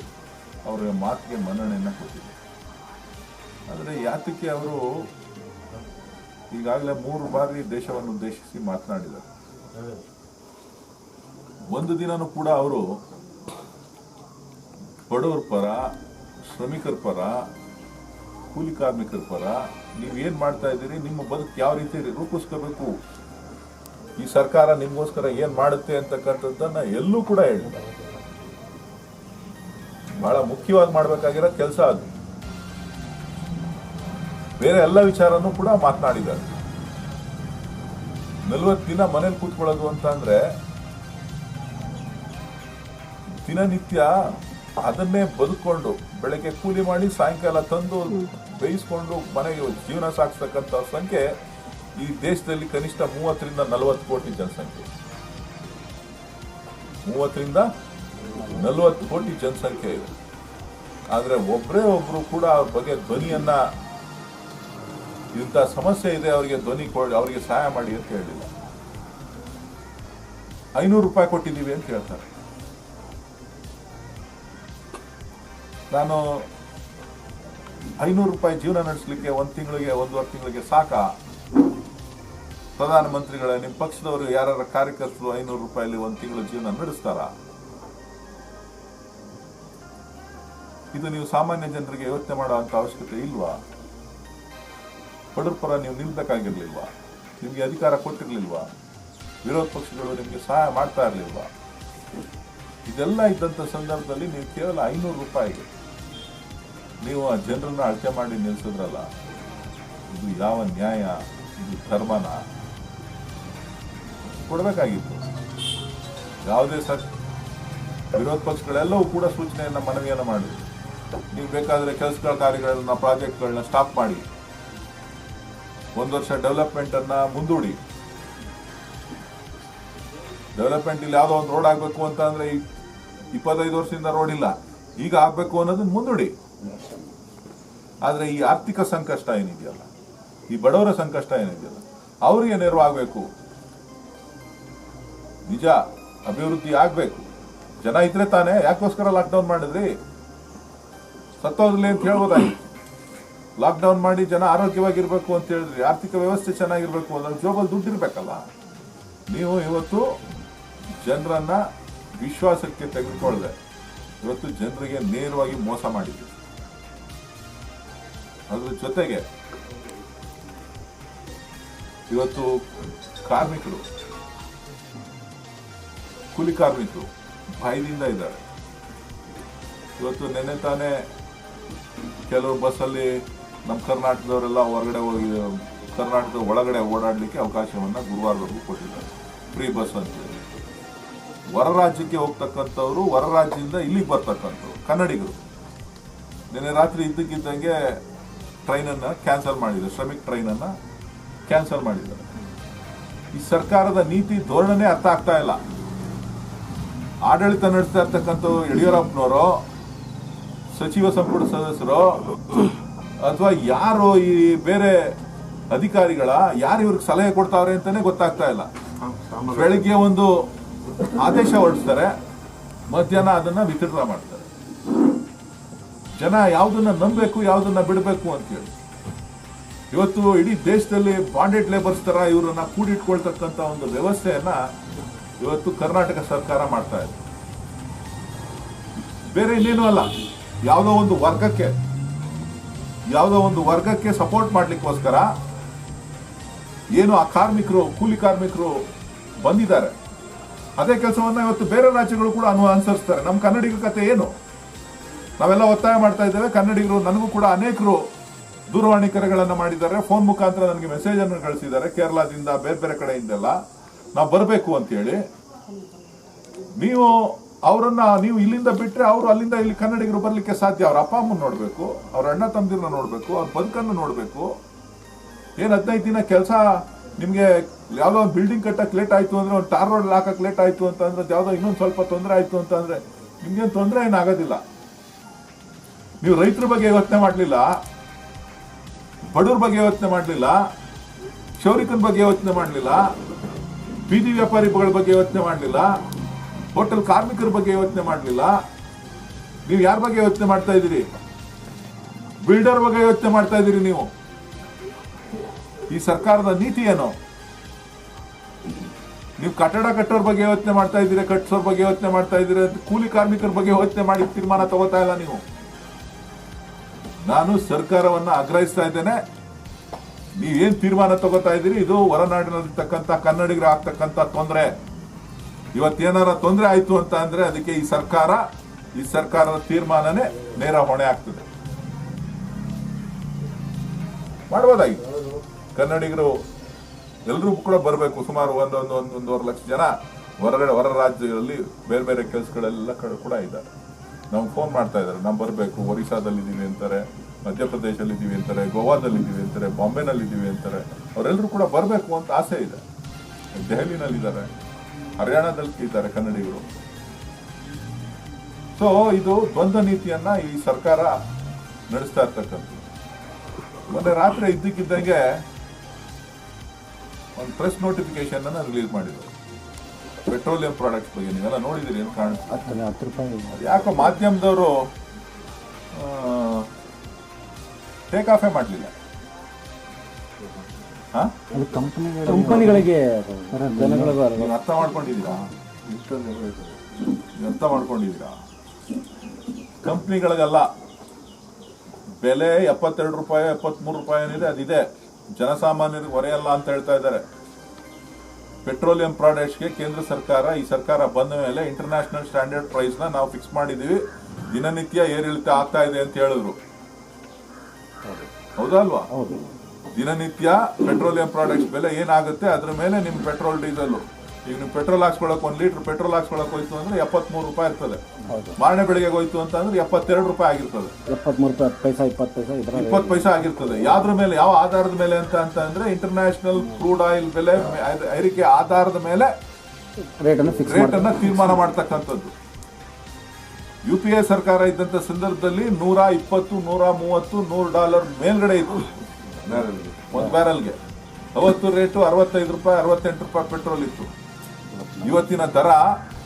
ಅವರ ಮಾತಿಗೆ ಮನ್ನಣೆಯನ್ನು ಕೊಟ್ಟಿದೆ. ಆದರೆ ಯಾತಕ್ಕೆ ಅವರು ಈಗಾಗಲೇ 3 ಬಾರಿ ದೇಶವನ್ನು ಉದ್ದೇಶಿಸಿ ಮಾತನಾಡಿದ್ದಾರೆ. ಒಂದು ದಿನನೂ ಕೂಡ ಅವರು ಬಡವರ ಪರ, ಶ್ರಮಿಕರ ಪರ, ಕೂಲಿ ಕಾರ್ಮಿಕರ ಪರ ನೀವೇನು ಮಾಡ್ತಾ ಇದ್ದೀರಿ, ನಿಮ್ಮ ಬದುಕು ಯಾವ ರೀತಿ ರೂಪಿಸ್ಕೋಬೇಕು, ಈ ಸರ್ಕಾರ ನಿಮಗೋಸ್ಕರ ಏನು ಮಾಡುತ್ತೆ ಅಂತಕ್ಕಂಥದ್ದನ್ನು ಎಲ್ಲೂ ಕೂಡ ಹೇಳಿಲ್ಲ. ಬಹಳ ಮುಖ್ಯವಾಗಿ ಮಾಡಬೇಕಾಗಿರೋ ಕೆಲಸ ಅದು. ಬೇರೆ ಎಲ್ಲ ವಿಚಾರನೂ ಕೂಡ ಮಾತನಾಡಿದ್ದಾರೆ. 40 ದಿನ ಮನೇಲಿ ಕೂತ್ಕೊಳ್ಳೋದು ಅಂತ ಅಂದ್ರೆ ದಿನನಿತ್ಯ ಅದನ್ನೇ ಬದುಕೊಂಡು ಬೆಳಗ್ಗೆ ಕೂಲಿ ಮಾಡಿ ಸಾಯಂಕಾಲ ತಂದು ಬೇಯಿಸ್ಕೊಂಡು ಮನೆಗೆ ಜೀವನ ಸಾಗಿಸ್ತಕ್ಕಂಥ ಸಂಖ್ಯೆ ಈ ದೇಶದಲ್ಲಿ ಕನಿಷ್ಠ 30 ರಿಂದ 40 ಕೋಟಿ ಜನಸಂಖ್ಯೆ. 30 ರಿಂದ 40 ಕೋಟಿ ಜನಸಂಖ್ಯೆ ಇದೆ. ಆದರೆ ಒಬ್ಬರೇ ಒಬ್ರು ಕೂಡ ಅವ್ರ ಬಗ್ಗೆ ಧ್ವನಿಯನ್ನ, ಇಂಥ ಸಮಸ್ಯೆ ಇದೆ ಅವರಿಗೆ ಧ್ವನಿ ಕೊಡಿ, ಅವರಿಗೆ ಸಹಾಯ ಮಾಡಿ ಅಂತ ಹೇಳಿಲ್ಲ. 500 ರೂಪಾಯಿ ಕೊಟ್ಟಿದ್ದೀವಿ ಅಂತ ಹೇಳ್ತಾರೆ. ನಾನು 500 ರೂಪಾಯಿ ಜೀವನ ನಡೆಸಲಿಕ್ಕೆ ಒಂದು ತಿಂಗಳಿಗೆ, 1.5 ತಿಂಗಳಿಗೆ ಸಾಕಾ? ಪ್ರಧಾನಮಂತ್ರಿಗಳೇ, ನಿಮ್ಮ ಪಕ್ಷದವರು ಯಾರ ಕಾರ್ಯಕರ್ತರು 500 ರೂಪಾಯಿಲಿ ಒಂದು ತಿಂಗಳ ಜೀವನ ನಡೆಸ್ತಾರ? ಇದು ನೀವು ಸಾಮಾನ್ಯ ಜನರಿಗೆ ಯೋಚನೆ ಮಾಡುವಂತ ಅವಶ್ಯಕತೆ ಇಲ್ವಾ? ಬಡವರ ಪರ ನೀವು ನಿಲ್ಬೇಕಾಗಿರ್ಲಿಲ್ವಾ? ನಿಮ್ಗೆ ಅಧಿಕಾರ ಕೊಟ್ಟಿರ್ಲಿಲ್ವಾ? ವಿರೋಧ ಪಕ್ಷಗಳು ನಿಮ್ಗೆ ಸಹಾಯ ಮಾಡ್ತಾ ಇರ್ಲಿಲ್ವಾ? ಇದೆಲ್ಲ ಇದ್ದಂಥ ಸಂದರ್ಭದಲ್ಲಿ ನೀವು ಕೇವಲ 500 ರೂಪಾಯಿಗೆ ನೀವು ಆ ಜನರನ್ನ ಅಳತೆ ಮಾಡಿ ನಿಲ್ಲಿಸಿದ್ರಲ್ಲ, ಇದು ಯಾವ ನ್ಯಾಯ? ಇದು ಧರ್ಮನ? ಕೊಡಬೇಕಾಗಿತ್ತು. ಯಾವುದೇ ವಿರೋಧ ಪಕ್ಷಗಳೆಲ್ಲವೂ ಕೂಡ ಸೂಚನೆಯನ್ನ, ಮನವಿಯನ್ನು ಮಾಡಿದ್ರು. ನೀವು ಬೇಕಾದ್ರೆ ಕೆಲಸಗಳ ಕಾರ್ಯಗಳನ್ನ, ಪ್ರಾಜೆಕ್ಟ್ಗಳನ್ನ ಸ್ಟಾಪ್ ಮಾಡಿ, 1 ವರ್ಷ ಡೆವಲಪ್ಮೆಂಟ್ ಅನ್ನ ಮುಂದೂಡಿ. ಡೆವಲಪ್ಮೆಂಟ್ ಇಲ್ಲಿ ಯಾವುದೋ ಒಂದು ರೋಡ್ ಆಗಬೇಕು ಅಂತ ಅಂದ್ರೆ 25 ವರ್ಷದಿಂದ ರೋಡ್ ಇಲ್ಲ, ಈಗ ಆಗ್ಬೇಕು ಅನ್ನೋದನ್ನ ಮುಂದೂಡಿ. ಆದ್ರೆ ಈ ಆರ್ಥಿಕ ಸಂಕಷ್ಟ ಏನಿದೆಯಲ್ಲ, ಈ ಬಡವರ ಸಂಕಷ್ಟ ಏನಿದೆಯಲ್ಲ, ಅವರಿಗೆ ನೆರವಾಗಬೇಕು. ನಿಜ ಅಭಿವೃದ್ಧಿ ಆಗ್ಬೇಕು. ಜನ ಇದ್ರೆ ತಾನೇ. ಯಾಕೋಸ್ಕರ ಲಾಕ್ಡೌನ್ ಮಾಡಿದ್ರಿ? ಸತ್ತೋದ್ರಲ್ಲಿ ಅಂತ ಹೇಳ್ಬೋದಾಗಿತ್ತು. ಲಾಕ್ಡೌನ್ ಮಾಡಿ ಜನ ಆರೋಗ್ಯವಾಗಿರ್ಬೇಕು ಅಂತ ಹೇಳಿದ್ರಿ, ಆರ್ಥಿಕ ವ್ಯವಸ್ಥೆ ಚೆನ್ನಾಗಿರ್ಬೇಕು ಅಂದ್ರೆ ಜೋಬಲ್ಲಿ ದುಡ್ಡಿರ್ಬೇಕಲ್ಲ. ನೀವು ಇವತ್ತು ಜನರನ್ನ ವಿಶ್ವಾಸಕ್ಕೆ ತೆಗೆದುಕೊಳ್ಳದೆ ಇವತ್ತು ಜನರಿಗೆ ನೇರವಾಗಿ ಮೋಸ ಮಾಡಿದ್ರಿ. ಅದ್ರ ಜೊತೆಗೆ ಇವತ್ತು ಕಾರ್ಮಿಕರು, ಕೂಲಿ ಕಾರ್ಮಿಕರು ಭಯದಿಂದ ಇದ್ದಾರೆ. ಇವತ್ತು ನೆನ್ನೆ ತಾನೇ ಕೆಲವು ಬಸ್ಸಲ್ಲಿ ನಮ್ಮ ಕರ್ನಾಟಕದವರೆಲ್ಲ ಹೊರಗಡೆ ಹೋಗಿ ಕರ್ನಾಟಕದ ಒಳಗಡೆ ಓಡಾಡಲಿಕ್ಕೆ ಅವಕಾಶವನ್ನ ಗುರುವಾರವರೆಗೂ ಕೊಟ್ಟಿದ್ದಾರೆ, ಫ್ರೀ ಬಸ್ ಅಂತೇಳಿ. ಹೊರ ರಾಜ್ಯಕ್ಕೆ ಹೋಗ್ತಕ್ಕಂಥವ್ರು, ಹೊರ ರಾಜ್ಯದಿಂದ ಇಲ್ಲಿಗೆ ಬರ್ತಕ್ಕಂಥವ್ರು ಕನ್ನಡಿಗರು ನಿನ್ನೆ ರಾತ್ರಿ ಇದ್ದಕ್ಕಿದ್ದಂಗೆ ಟ್ರೈನನ್ನ ಕ್ಯಾನ್ಸಲ್ ಮಾಡಿದ್ದಾರೆ, ಶ್ರಮಿಕ್ ಟ್ರೈನನ್ನ ಕ್ಯಾನ್ಸಲ್ ಮಾಡಿದ್ದಾರೆ. ಈ ಸರ್ಕಾರದ ನೀತಿ ಧೋರಣೆ ಅರ್ಥ ಆಗ್ತಾ ಇಲ್ಲ. ಆಡಳಿತ ನಡೆಸ್ತಾ ಇರ್ತಕ್ಕಂಥ ಯಡಿಯೂರಪ್ಪನವರು, ಸಚಿವ ಸಂಪುಟ ಸದಸ್ಯರು ಅಥವಾ ಯಾರು ಈ ಬೇರೆ ಅಧಿಕಾರಿಗಳ ಯಾರು ಇವ್ರಿಗೆ ಸಲಹೆ ಕೊಡ್ತಾವ್ರೆ ಅಂತಾನೆ ಗೊತ್ತಾಗ್ತಾ ಇಲ್ಲ. ಬೆಳಿಗ್ಗೆ ಒಂದು ಆದೇಶ ಹೊರಡಿಸ್ತಾರೆ, ಮಧ್ಯಾಹ್ನ ಅದನ್ನ ವಿತ್ಡ್ರಾ ಮಾಡ್ತಾರೆ. ಜನ ಯಾವ್ದನ್ನ ನಂಬಬೇಕು, ಯಾವ್ದನ್ನ ಬಿಡಬೇಕು ಅಂತೇಳಿ ಇವತ್ತು ಇಡೀ ದೇಶದಲ್ಲಿ ಬಾಂಡೆಡ್ ಲೇಬರ್ಸ್ ತರ ಇವರನ್ನ ಕೂಡಿಟ್ಕೊಳ್ತಕ್ಕಂಥ ಒಂದು ವ್ಯವಸ್ಥೆಯನ್ನ ಇವತ್ತು ಕರ್ನಾಟಕ ಸರ್ಕಾರ ಮಾಡ್ತಾ ಇದೆ. ಬೇರೆ ಇನ್ನೇನು ಅಲ್ಲ, ಯಾವುದೋ ಒಂದು ವರ್ಗಕ್ಕೆ ಸಪೋರ್ಟ್ ಮಾಡ್ಲಿಕ್ಕೋಸ್ಕರ ಏನು ಆ ಕಾರ್ಮಿಕರು, ಕೂಲಿ ಕಾರ್ಮಿಕರು ಬಂದಿದ್ದಾರೆ, ಅದೇ ಕೆಲಸವನ್ನ ಇವತ್ತು ಬೇರೆ ರಾಜ್ಯಗಳು ಕೂಡ ಅನುಸರಿಸ್ತಾರೆ. ನಮ್ಮ ಕನ್ನಡಿಗರ ಕತೆ ಏನು? ನಾವೆಲ್ಲ ಒತ್ತಾಯ ಮಾಡ್ತಾ ಇದ್ದೇವೆ. ಕನ್ನಡಿಗರು, ನನಗೂ ಕೂಡ ಅನೇಕರು ದೂರವಾಣಿ ಕರೆಗಳನ್ನು ಮಾಡಿದ್ದಾರೆ, ಫೋನ್ ಮುಖಾಂತರ ನನಗೆ ಮೆಸೇಜ್ ಅನ್ನು ಕಳಿಸಿದ್ದಾರೆ, ಕೇರಳದಿಂದ ಬೇರೆ ಬೇರೆ ಕಡೆಯಿಂದೆಲ್ಲ ನಾವು ಬರಬೇಕು ಅಂತ ಹೇಳಿ. ನೀವು ಇಲ್ಲಿಂದ ಬಿಟ್ರೆ ಅವರು ಅಲ್ಲಿಂದ ಇಲ್ಲಿ ಕನ್ನಡಿಗರು ಬರ್ಲಿಕ್ಕೆ ಸಾಧ್ಯ? ಅವ್ರ ಅಪ್ಪ ಅಮ್ಮನ ನೋಡ್ಬೇಕು, ಅವ್ರ ಅಣ್ಣ ತಮ್ಮದಿರನ್ನ ನೋಡ್ಬೇಕು, ಅವ್ರ ಬದುಕನ್ನು ನೋಡ್ಬೇಕು. ಏನ್ 15 ದಿನ ಕೆಲಸ ನಿಮ್ಗೆ ಯಾವ್ದೋ ಒಂದು ಬಿಲ್ಡಿಂಗ್ ಕಟ್ಟಕ್ ಲೇಟ್ ಆಯ್ತು ಅಂದ್ರೆ, ಒಂದು ಟಾರ್ ರೋಡ್ ಹಾಕಕ್ ಲೇಟ್ ಆಯ್ತು ಅಂತ ಅಂದ್ರೆ, ಯಾವ್ದೋ ಇನ್ನೊಂದು ಸ್ವಲ್ಪ ತೊಂದರೆ ಆಯ್ತು ಅಂತ ಅಂದ್ರೆ ನಿಮ್ಗೇನು ತೊಂದರೆ ಏನಾಗೋದಿಲ್ಲ. ನೀವು ರೈತರ ಬಗ್ಗೆ ಯೋಚನೆ ಮಾಡ್ಲಿಲ್ಲ, ಬಡವ್ರ ಬಗ್ಗೆ ಯೋಚನೆ ಮಾಡ್ಲಿಲ್ಲ, ಕ್ಷೌರಿಕನ ಬಗ್ಗೆ ಯೋಚನೆ ಮಾಡ್ಲಿಲ್ಲ, ಬೀದಿ ವ್ಯಾಪಾರಿಗಳ ಬಗ್ಗೆ ಯೋಚನೆ ಮಾಡ್ಲಿಲ್ಲ, ಹೋಟೆಲ್ ಕಾರ್ಮಿಕರ ಬಗ್ಗೆ ಯೋಚನೆ ಮಾಡ್ಲಿಲ್ಲ. ನೀವು ಯಾರ ಬಗ್ಗೆ ಯೋಚನೆ ಮಾಡ್ತಾ ಇದ್ದೀರಿ? ಬಿಲ್ಡರ್ ಬಗ್ಗೆ ಯೋಚನೆ ಮಾಡ್ತಾ ಇದ್ದೀರಿ ನೀವು. ಈ ಸರ್ಕಾರದ ನೀತಿ ಏನು? ನೀವು ಕಟ್ಟಡ ಕಟ್ಟೋರ್ ಬಗ್ಗೆ ಯೋಚನೆ ಮಾಡ್ತಾ ಇದ್ದೀರಿ, ಕಟ್ಟಿಸೋರ್ ಬಗ್ಗೆ ಯೋಚನೆ ಮಾಡ್ತಾ ಇದ್ದೀರಿ, ಕೂಲಿ ಕಾರ್ಮಿಕರ ಬಗ್ಗೆ ಯೋಚನೆ ಮಾಡಿ ತೀರ್ಮಾನ ತಗೋತಾ ಇಲ್ಲ ನೀವು. ನಾನು ಸರ್ಕಾರವನ್ನ ಆಗ್ರಹಿಸ್ತಾ ಇದ್ದೇನೆ, ನೀವೇನ್ ತೀರ್ಮಾನ ತಗೋತಾ ಇದ್ದೀರಿ, ಇದು ಹೊರನಾಡಿನಲ್ಲಿರ್ತಕ್ಕಂಥ ಕನ್ನಡಿಗರು ಆಗ್ತಕ್ಕಂಥ ತೊಂದರೆ. ಇವತ್ತೇನಾರ ತೊಂದರೆ ಆಯ್ತು ಅಂತ ಅಂದ್ರೆ ಅದಕ್ಕೆ ಈ ಸರ್ಕಾರದ ತೀರ್ಮಾನನೇ ನೇರ ಹೊಣೆ ಆಗ್ತದೆ. ಮಾಡಬಹುದಾಗಿತ್ತು. ಕನ್ನಡಿಗರು ಎಲ್ಲರೂ ಕೂಡ ಬರಬೇಕು. ಸುಮಾರು ಒಂದೂವರೆ ಲಕ್ಷ ಜನ ಹೊರ ರಾಜ್ಯಗಳಲ್ಲಿ ಬೇರೆ ಬೇರೆ ಕೆಲಸಗಳೆಲ್ಲ ಕೂಡ ಇದ್ದಾರೆ. ನಮ್ಗೆ ಫೋನ್ ಮಾಡ್ತಾ ಇದ್ದಾರೆ, ನಾವು ಬರಬೇಕು, ಒರಿಸ್ಸಾದಲ್ಲಿದ್ದೀವಿ ಅಂತಾರೆ, ಮಧ್ಯಪ್ರದೇಶದಲ್ಲಿ ಇದ್ದೀವಿ ಅಂತಾರೆ, ಗೋವಾದಲ್ಲಿದ್ದೀವಿ ಅಂತಾರೆ, ಬಾಂಬೆನಲ್ಲಿದ್ದೀವಿ ಅಂತಾರೆ. ಅವರೆಲ್ಲರೂ ಕೂಡ ಬರಬೇಕು ಅಂತ ಆಸೆ ಇದೆ. ದೆಹಲಿನಲ್ಲಿದ್ದಾರೆ, ಹರಿಯಾಣದಲ್ಲಿ ಇದ್ದಾರೆ ಕನ್ನಡಿಗರು. ಸೊ ಇದು ದ್ವಂದ್ವ ನೀತಿಯನ್ನ ಈ ಸರ್ಕಾರ ನಡೆಸ್ತಾ ಇರ್ತಕ್ಕಂಥದ್ದು. ಮೊನ್ನೆ ರಾತ್ರಿ ಇದ್ದಕ್ಕಿದ್ದಂಗೆ ಒಂದು ಪ್ರೆಸ್ ನೋಟಿಫಿಕೇಶನ್ ಅನ್ನ ರಿಲೀಸ್ ಮಾಡಿದ್ರು ಪೆಟ್ರೋಲಿಯಂ ಪ್ರಾಡಕ್ಟ್ಸ್ ಬಗ್ಗೆ. ನೀವೆಲ್ಲ ನೋಡಿದಿರಿ ಅಂತ ಕಾಣಿಸ್ತು. ಯಾಕೋ ಮಾಧ್ಯಮದವರು ಟೇಕ್ ಆಫೇ ಮಾಡಲಿಲ್ಲ. ಕಂಪನಿಗಳಿಗೆ ಅರ್ಥ ಮಾಡ್ಕೊಂಡಿದ್ದೀರಾ? ಕಂಪ್ನಿಗಳಿಗೆಲ್ಲ ಬೆಲೆ 72 ರೂಪಾಯಿ 73 ರೂಪಾಯಿ ಏನಿದೆ ಅದಿದೆ. ಜನಸಾಮಾನ್ಯರಿಗೆ ಹೊರೆಯಲ್ಲ ಅಂತ ಹೇಳ್ತಾ ಇದ್ದಾರೆ. ಪೆಟ್ರೋಲಿಯಂ ಪ್ರಾಡಕ್ಟ್ಸ್ಗೆ ಕೇಂದ್ರ ಸರ್ಕಾರ, ಈ ಸರ್ಕಾರ ಬಂದ ಮೇಲೆ ಇಂಟರ್ನ್ಯಾಷನಲ್ ಸ್ಟ್ಯಾಂಡರ್ಡ್ ಪ್ರೈಸ್ ನ ನಾವು ಫಿಕ್ಸ್ ಮಾಡಿದೀವಿ, ದಿನನಿತ್ಯ ಏರಿಳಿತ ಆಗ್ತಾ ಇದೆ ಅಂತ ಹೇಳಿದ್ರು. ಹೌದಲ್ವಾ? ದಿನನಿತ್ಯ ಪೆಟ್ರೋಲಿಯಂ ಪ್ರಾಡಕ್ಟ್ಸ್ ಬೆಲೆ ಏನಾಗುತ್ತೆ ಅದ್ರ ಮೇಲೆ ನಿಮ್ ಪೆಟ್ರೋಲ್ ಡೀಸೆಲ್, ಈಗ ನೀವು ಪೆಟ್ರೋಲ್ ಹಾಕ್ಸ್ಕೊಳಕ್ 1 ಲೀಟರ್ ಪೆಟ್ರೋಲ್ ಹಾಕ್ಸ್ಕೊಳಕ್ ಹೋಯ್ತು ಅಂದ್ರೆ 73 ರೂಪಾಯಿ ಇರ್ತದೆ. ಮಾರನೇ ಬೆಳಿಗ್ಗೆ ಹೋಯ್ತು ಅಂತ ಅಂದ್ರೆ 72 ರೂಪಾಯಿ ಆಗಿರ್ತದೆ. 20 ಪೈಸಾ ಆಗಿರ್ತದೆ. ಯಾವ್ದ್ರ ಮೇಲೆ, ಯಾವ ಆಧಾರದ ಮೇಲೆ ಅಂತ ಅಂದ್ರೆ ಇಂಟರ್ನ್ಯಾಷನಲ್ ಕ್ರೂಡ್ ಆಯಿಲ್ ಬೆಲೆ ಏರಿಕೆ ಆಧಾರದ ಮೇಲೆ ರೇಟ್ ಅನ್ನ ತೀರ್ಮಾನ ಮಾಡ್ತಕ್ಕಂಥದ್ದು. UPA ಸರ್ಕಾರ ಇದ್ದಂಥ ಸಂದರ್ಭದಲ್ಲಿ $120, $130, $100 ಮೇಲ್ಗಡೆ ಇತ್ತು ಒಂದು ಬ್ಯಾರಲ್ಗೆ. ಅವತ್ತು ರೇಟು ₹65, ₹68 ಪೆಟ್ರೋಲ್ ಇತ್ತು. ಇವತ್ತಿನ ದರ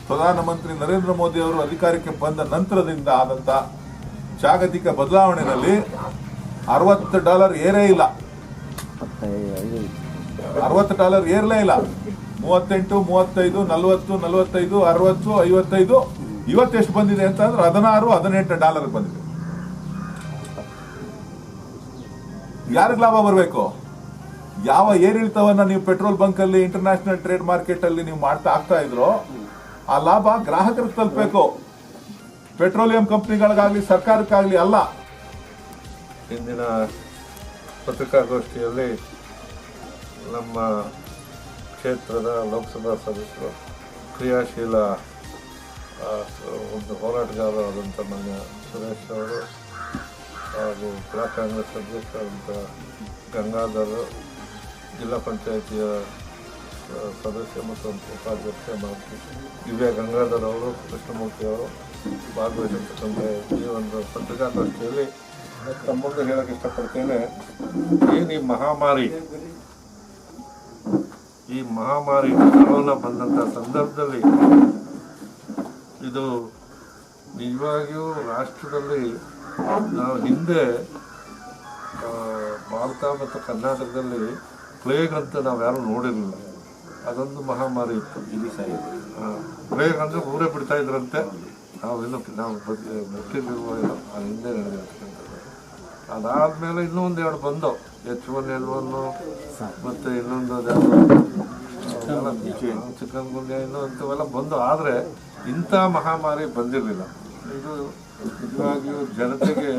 ಪ್ರಧಾನಮಂತ್ರಿ ನರೇಂದ್ರ ಮೋದಿ ಅವರು ಅಧಿಕಾರಕ್ಕೆ ಬಂದ ನಂತರದಿಂದ ಆದಂತ ಜಾಗತಿಕ ಬದಲಾವಣೆಯಲ್ಲಿ $60 ಏರೇ ಇಲ್ಲ, $60 ಏರಲೇ ಇಲ್ಲ. 38, 35, 40, 45, 60, 55, ಇವತ್ತೆಷ್ಟು ಬಂದಿದೆ ಅಂತಂದ್ರೆ $16, $18 ಬಂದಿದೆ. ಯಾರಿಗೆ ಲಾಭ ಬರಬೇಕು? ಯಾವ ಏರಿಳಿತವನ್ನ ನೀವು ಪೆಟ್ರೋಲ್ ಬಂಕ್ ಅಲ್ಲಿ, ಇಂಟರ್ನ್ಯಾಷನಲ್ ಟ್ರೇಡ್ ಮಾರ್ಕೆಟ್ ಅಲ್ಲಿ ನೀವು ಆಗ್ತಾ ಇದ್ರೋ ಆ ಲಾಭ ಗ್ರಾಹಕರಿಗೆ ತಲುಪಬೇಕು, ಪೆಟ್ರೋಲಿಯಂ ಕಂಪನಿಗಳಿಗಾಗ್ಲಿ ಸರ್ಕಾರಕ್ಕಾಗ್ಲಿ ಅಲ್ಲ. ಇಂದಿನ ಪತ್ರಿಕಾಗೋಷ್ಠಿಯಲ್ಲಿ ನಮ್ಮ ಕ್ಷೇತ್ರದ ಲೋಕಸಭಾ ಸದಸ್ಯರು, ಕ್ರಿಯಾಶೀಲ ಒಂದು ಹೋರಾಟಗಾರರಾದಂಥ ಮಾನ್ಯ ಸುರೇಶ್ ಅವರು ಹಾಗೂ ಬ್ಲಾಕ್ ಕಾಂಗ್ರೆಸ್ ಅಧ್ಯಕ್ಷರಾದಂಥ ಗಂಗಾಧರ್, ಜಿಲ್ಲಾ ಪಂಚಾಯಿತಿಯ ಸದಸ್ಯ ಮತ್ತು ಉಪಾಧ್ಯಕ್ಷ ದಿವ್ಯಾ ಗಂಗಾಧರ್ ಅವರು, ಕೃಷ್ಣಮೂರ್ತಿ ಅವರು ಭಾಗವಹಿಸಿರ್ತಕ್ಕಂಥ ಈ ಒಂದು ಪತ್ರಿಕಾಗೋಷ್ಠಿಯಲ್ಲಿ ತಮ್ಮ ಮುಂದೆ ಹೇಳಕ್ಕೆ ಇಷ್ಟಪಡ್ತೇನೆ. ಏನು ಈ ಮಹಾಮಾರಿ ಕೊರೋನಾ ಬಂದಂಥ ಸಂದರ್ಭದಲ್ಲಿ ಇದು ನಿಜವಾಗಿಯೂ ರಾಷ್ಟ್ರದಲ್ಲಿ ನಾವು ಹಿಂದೆ ಭಾರತ ಮತ್ತು ಕರ್ನಾಟಕದಲ್ಲಿ ಪ್ಲೇಗ್ ಅಂತ ನಾವು ಯಾರೂ ನೋಡಿರಲಿಲ್ಲ. ಅದೊಂದು ಮಹಾಮಾರಿ ಇತ್ತು. ಪ್ಲೇಗ್ ಅಂದರೆ ಊರೇ ಬಿಡ್ತಾ ಇದ್ರಂತೆ. ನಾವು ಮುಟ್ಟಿರುವ ಹಿಂದೆ ನಡೆದಿರ್ತಕ್ಕಂಥದ್ದು. ಅದಾದಮೇಲೆ ಇನ್ನೂ ಒಂದೆರಡು ಬಂದವು, H1N1 ಮತ್ತು ಇನ್ನೊಂದು ಚಿಕನ್ ಗುನ್ಯಾ ಇನ್ನೂ ಇಂಥವೆಲ್ಲ ಬಂದು. ಆದರೆ ಇಂಥ ಮಹಾಮಾರಿ ಬಂದಿರಲಿಲ್ಲ. ಇದು ನಿಜವಾಗಿಯೂ ಜನತೆಗೆ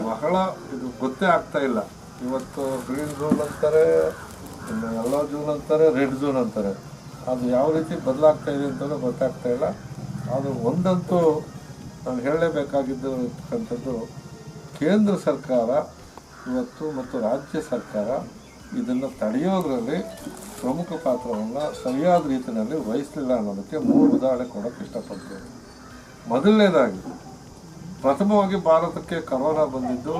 ಬಹಳ ಇದು ಗೊತ್ತೇ ಆಗ್ತಾ ಇಲ್ಲ. ಇವತ್ತು ಗ್ರೀನ್ ಝೋನ್ ಅಂತಾರೆ, ಇನ್ನು ಯೆಲ್ಲೋ ಝೋನ್ ಅಂತಾರೆ, ರೆಡ್ ಝೋನ್ ಅಂತಾರೆ. ಅದು ಯಾವ ರೀತಿ ಬದಲಾಗ್ತಾ ಇದೆ ಅಂತಲೂ ಗೊತ್ತಾಗ್ತಾ ಇಲ್ಲ. ಅದು ಒಂದಂತೂ ನಾನು ಹೇಳಲೇಬೇಕಾಗಿದ್ದಕ್ಕಂಥದ್ದು, ಕೇಂದ್ರ ಸರ್ಕಾರ ಇವತ್ತು ಮತ್ತು ರಾಜ್ಯ ಸರ್ಕಾರ ಇದನ್ನು ತಡೆಯೋದ್ರಲ್ಲಿ ಪ್ರಮುಖ ಪಾತ್ರವನ್ನು ಸರಿಯಾದ ರೀತಿಯಲ್ಲಿ ವಹಿಸಲಿಲ್ಲ ಅನ್ನೋದಕ್ಕೆ 3 ಉದಾಹರಣೆ ಕೊಡೋಕ್ಕೆ ಇಷ್ಟಪಡ್ತೇನೆ. ಮೊದಲನೇದಾಗಿ, ಪ್ರಥಮವಾಗಿ ಭಾರತಕ್ಕೆ ಕರೋನಾ ಬಂದಿದ್ದು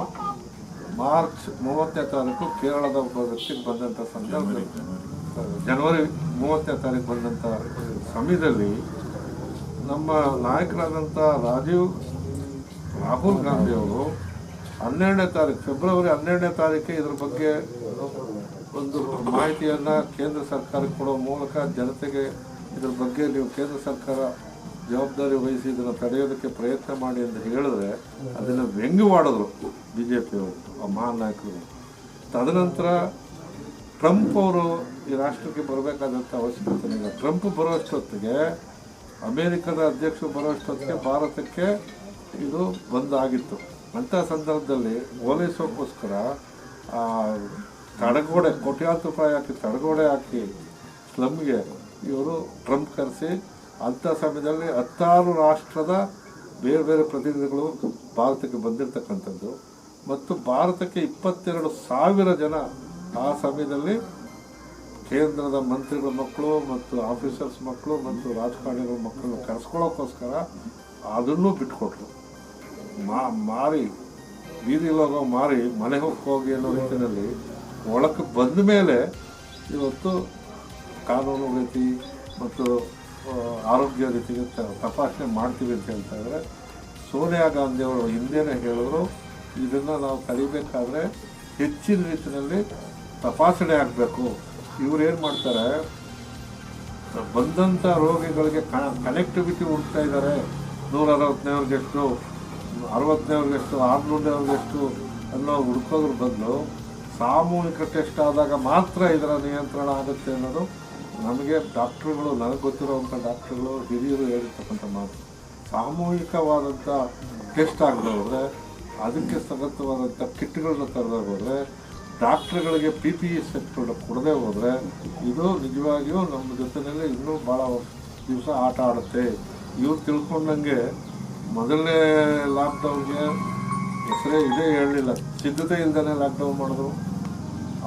ಮಾರ್ಚ್ 30ನೇ ತಾರೀಕು ಕೇರಳದ ಒಬ್ಬ ವ್ಯಕ್ತಿಗೆ ಬಂದಂಥ ಸಂದರ್ಭದಲ್ಲಿ, ಜನವರಿ 30ನೇ ತಾರೀಕು ಬಂದಂಥ ಸಮಯದಲ್ಲಿ ನಮ್ಮ ನಾಯಕರಾದಂಥ ರಾಹುಲ್ ಗಾಂಧಿ ಅವರು 12ನೇ ತಾರೀಕು, ಫೆಬ್ರವರಿ 12ನೇ ತಾರೀಕೆ ಇದ್ರ ಬಗ್ಗೆ ಒಂದು ಮಾಹಿತಿಯನ್ನು ಕೇಂದ್ರ ಸರ್ಕಾರಕ್ಕೆ ಕೊಡೋ ಮೂಲಕ ಜನತೆಗೆ ಇದ್ರ ಬಗ್ಗೆ ನೀವು ಕೇಂದ್ರ ಸರ್ಕಾರ ಜವಾಬ್ದಾರಿ ವಹಿಸಿ ಇದನ್ನು ತಡೆಯೋದಕ್ಕೆ ಪ್ರಯತ್ನ ಮಾಡಿ ಅಂತ ಹೇಳಿದ್ರೆ ಅದನ್ನು ವ್ಯಂಗ್ಯವಾಡಿದ್ರು BJPಯವರು, ಆ ಮಹಾನ್ ನಾಯಕರು. ತದನಂತರ ಟ್ರಂಪ್ ಅವರು ಈ ರಾಷ್ಟ್ರಕ್ಕೆ ಬರಬೇಕಾದಂಥ ಅವಶ್ಯಕತೆ ಇಲ್ಲ. ಟ್ರಂಪ್ ಬರೋಷ್ಟೊತ್ತಿಗೆ, ಅಮೇರಿಕದ ಅಧ್ಯಕ್ಷರು ಬರೋಷ್ಟೊತ್ತಿಗೆ ಭಾರತಕ್ಕೆ ಇದು ಬಂದಾಗಿತ್ತು. ಅಂಥ ಸಂದರ್ಭದಲ್ಲಿ ಓಲೈಸೋಕ್ಕೋಸ್ಕರ ತಡೆಗೋಡೆ, ಕೋಟ್ಯಾಂತರ ರೂಪಾಯಿ ಹಾಕಿ ತಡೆಗೋಡೆ ಹಾಕಿ ಸ್ಲಮ್ಗೆ ಇವರು ಟ್ರಂಪ್ ಕರೆಸಿ, ಅಂಥ ಸಮಯದಲ್ಲಿ 16 ರಾಷ್ಟ್ರದ ಬೇರೆ ಬೇರೆ ಪ್ರತಿನಿಧಿಗಳು ಭಾರತಕ್ಕೆ ಬಂದಿರತಕ್ಕಂಥದ್ದು ಮತ್ತು ಭಾರತಕ್ಕೆ 22,000 ಜನ ಆ ಸಮಯದಲ್ಲಿ ಕೇಂದ್ರದ ಮಂತ್ರಿಗಳ ಮಕ್ಕಳು ಮತ್ತು ಆಫೀಸರ್ಸ್ ಮಕ್ಕಳು ಮತ್ತು ರಾಜಕಾರಣಿಗಳ ಮಕ್ಕಳನ್ನ ಕರೆಸ್ಕೊಳ್ಳೋಕ್ಕೋಸ್ಕರ ಅದನ್ನೂ ಬಿಟ್ಕೊಟ್ರು. ಮಾರಿ ಬೀದಿಲೋಗೋ ಮಾರಿ ಮನೆ ಹೋಗಿ ಅನ್ನೋ ರೀತಿಯಲ್ಲಿ ಒಳಕ್ಕೆ ಬಂದ ಮೇಲೆ ಇವತ್ತು ಕಾನೂನು ರೀತಿ ಮತ್ತು ಆರೋಗ್ಯ ರೀತಿಗೆ ತಪಾಸಣೆ ಮಾಡ್ತೀವಿ ಅಂತ ಹೇಳ್ತಾ ಇದ್ದಾರೆ. ಸೋನಿಯಾ ಗಾಂಧಿ ಅವರು ಹಿಂದೆನೇ ಹೇಳಿದ್ರು, ಇದನ್ನು ನಾವು ತಡಿಬೇಕಾದ್ರೆ ಹೆಚ್ಚಿನ ರೀತಿಯಲ್ಲಿ ತಪಾಸಣೆ ಆಗಬೇಕು. ಇವ್ರು ಏನು ಮಾಡ್ತಾರೆ, ಬಂದಂಥ ರೋಗಿಗಳಿಗೆ ಕನೆಕ್ಟಿವಿಟಿ ಹುಡ್ತಾ ಇದ್ದಾರೆ. 160ನೇವ್ರಿಗೆಷ್ಟು, 60ನೇವ್ರಿಗೆಷ್ಟು, 600ನೇವ್ರಿಗೆಷ್ಟು ಅನ್ನೋ ಹುಡ್ಕೋದ್ರ ಬದಲು ಸಾಮೂಹಿಕ ಟೆಸ್ಟ್ ಆದಾಗ ಮಾತ್ರ ಇದರ ನಿಯಂತ್ರಣ ಆಗುತ್ತೆ ಅನ್ನೋದು ನಮಗೆ ಡಾಕ್ಟ್ರುಗಳು, ನನಗೆ ಗೊತ್ತಿರೋವಂಥ ಡಾಕ್ಟ್ರುಗಳು, ಹಿರಿಯರು ಹೇಳಿರ್ತಕ್ಕಂಥ ಮಾತು. ಸಾಮೂಹಿಕವಾದಂಥ ಟೆಸ್ಟ್ ಆಗದೆ ಹೋದರೆ, ಅದಕ್ಕೆ ಸಗತವಾದಂಥ ಕಿಟ್ಗಳನ್ನ ತರದೇ ಹೋದರೆ, ಡಾಕ್ಟ್ರುಗಳಿಗೆ PPE ಸೆಟ್ಗಳನ್ನ ಕೊಡದೆ ಹೋದರೆ ಇದು ನಿಜವಾಗಿಯೂ ನಮ್ಮ ಜೊತೆಯಲ್ಲಿ ಇನ್ನೂ ಭಾಳ ದಿವಸ ಆಟ ಆಡುತ್ತೆ. ಇವ್ರು ತಿಳ್ಕೊಂಡಂಗೆ ಮೊದಲನೇ ಲಾಕ್ಡೌನ್ಗೆ ಹೆಸರೇ ಇದೇ ಹೇಳಲಿಲ್ಲ, ಸಿದ್ಧತೆ ಇಲ್ದೇ ಲಾಕ್ಡೌನ್ ಮಾಡಿದ್ರು.